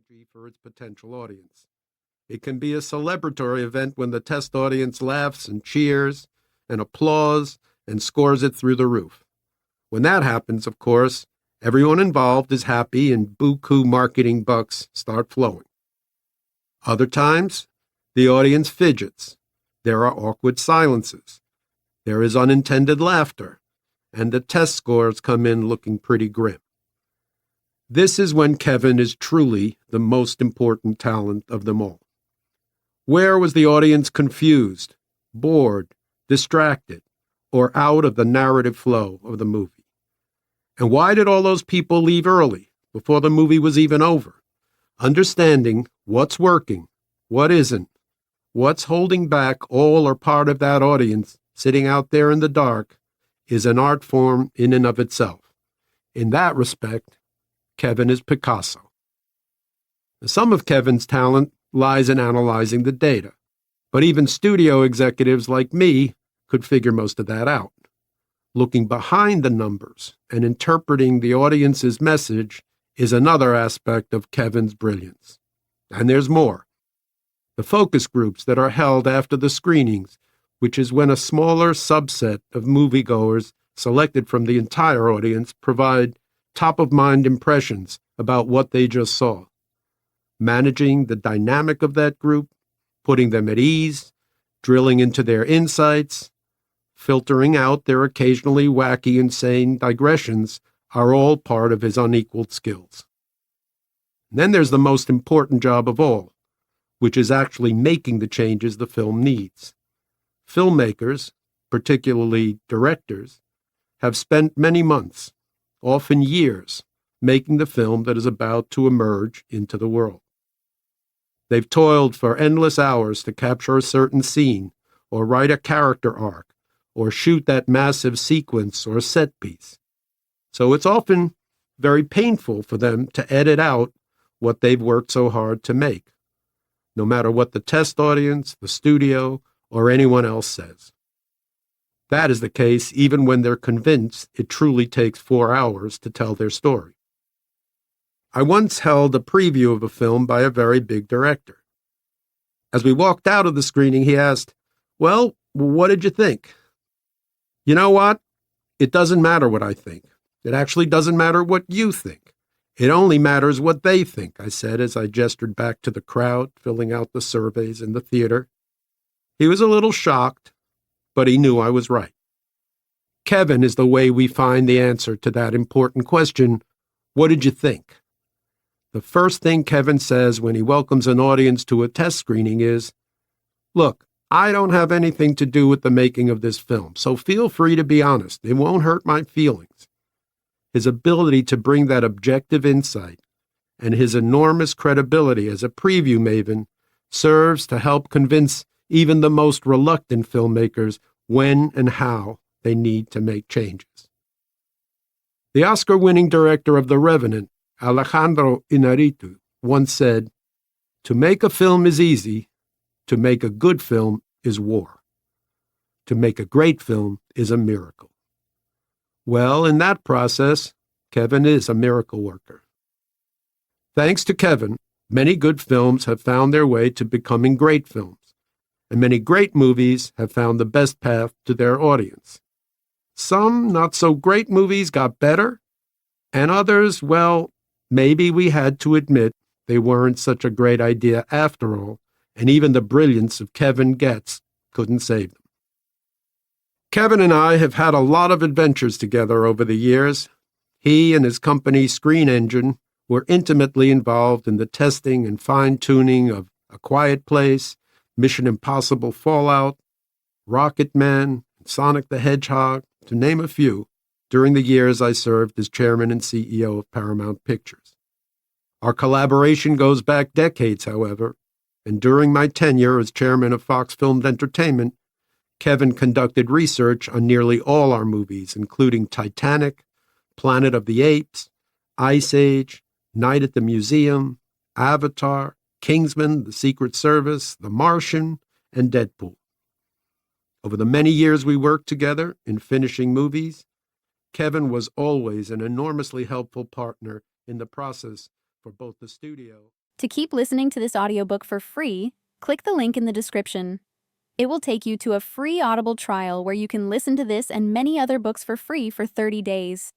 energy for its potential audience. It can be a celebratory event when the test audience laughs and cheers and applauds and scores it through the roof. When that happens, of course, everyone involved is happy and buku marketing bucks start flowing. Other times, the audience fidgets. There are awkward silences. There is unintended laughter, and the test scores come in looking pretty grim. This is when Kevin is truly the most important talent of them all. Where was the audience confused, bored, distracted, or out of the narrative flow of the movie? And why did all those people leave early, before the movie was even over? Understanding what's working, what isn't, what's holding back all or part of that audience sitting out there in the dark is an art form in and of itself. In that respect, Kevin is Picasso. Some of Kevin's talent lies in analyzing the data, but even studio executives like me could figure most of that out. Looking behind the numbers and interpreting the audience's message is another aspect of Kevin's brilliance. And there's more. The focus groups that are held after the screenings, which is when a smaller subset of moviegoers selected from the entire audience provide top-of-mind impressions about what they just saw. Managing the dynamic of that group, putting them at ease, drilling into their insights, filtering out their occasionally wacky, insane digressions are all part of his unequaled skills. And then there's the most important job of all, which is actually making the changes the film needs. Filmmakers, particularly directors, have spent many months, often years, making the film that is about to emerge into the world. They've toiled for endless hours to capture a certain scene, or write a character arc, or shoot that massive sequence or set piece. So it's often very painful for them to edit out what they've worked so hard to make, no matter what the test audience, the studio, or anyone else says. That is the case even when they're convinced it truly takes 4 hours to tell their story. I once held a preview of a film by a very big director. As we walked out of the screening, he asked, "Well, what did you think?" You know what? It doesn't matter what I think. It actually doesn't matter what you think. It only matters what they think, I said as I gestured back to the crowd filling out the surveys in the theater. He was a little shocked, but he knew I was right. Kevin is the way we find the answer to that important question, what did you think? The first thing Kevin says when he welcomes an audience to a test screening is, "Look, I don't have anything to do with the making of this film, so feel free to be honest. It won't hurt my feelings." His ability to bring that objective insight and his enormous credibility as a preview maven serves to help convince even the most reluctant filmmakers when and how they need to make changes. The Oscar-winning director of The Revenant, Alejandro Iñárritu, once said, "To make a film is easy. To make a good film is war. To make a great film is a miracle." Well, in that process, Kevin is a miracle worker. Thanks to Kevin, many good films have found their way to becoming great films, and many great movies have found the best path to their audience. Some not-so-great movies got better, and others, well, maybe we had to admit they weren't such a great idea after all, and even the brilliance of Kevin Goetz couldn't save them. Kevin and I have had a lot of adventures together over the years. He and his company Screen Engine were intimately involved in the testing and fine-tuning of A Quiet Place, Mission Impossible Fallout, Rocket Man, Sonic the Hedgehog, to name a few, during the years I served as chairman and CEO of Paramount Pictures. Our collaboration goes back decades, however, and during my tenure as chairman of Fox Filmed Entertainment, Kevin conducted research on nearly all our movies, including Titanic, Planet of the Apes, Ice Age, Night at the Museum, Avatar, Kingsman, The Secret Service, The Martian, and Deadpool. Over the many years we worked together in finishing movies, Kevin was always an enormously helpful partner in the process for both the studio To keep listening to this audiobook for free, click the link in the description. It will take you to a free Audible trial where you can listen to this and many other books for free for 30 days.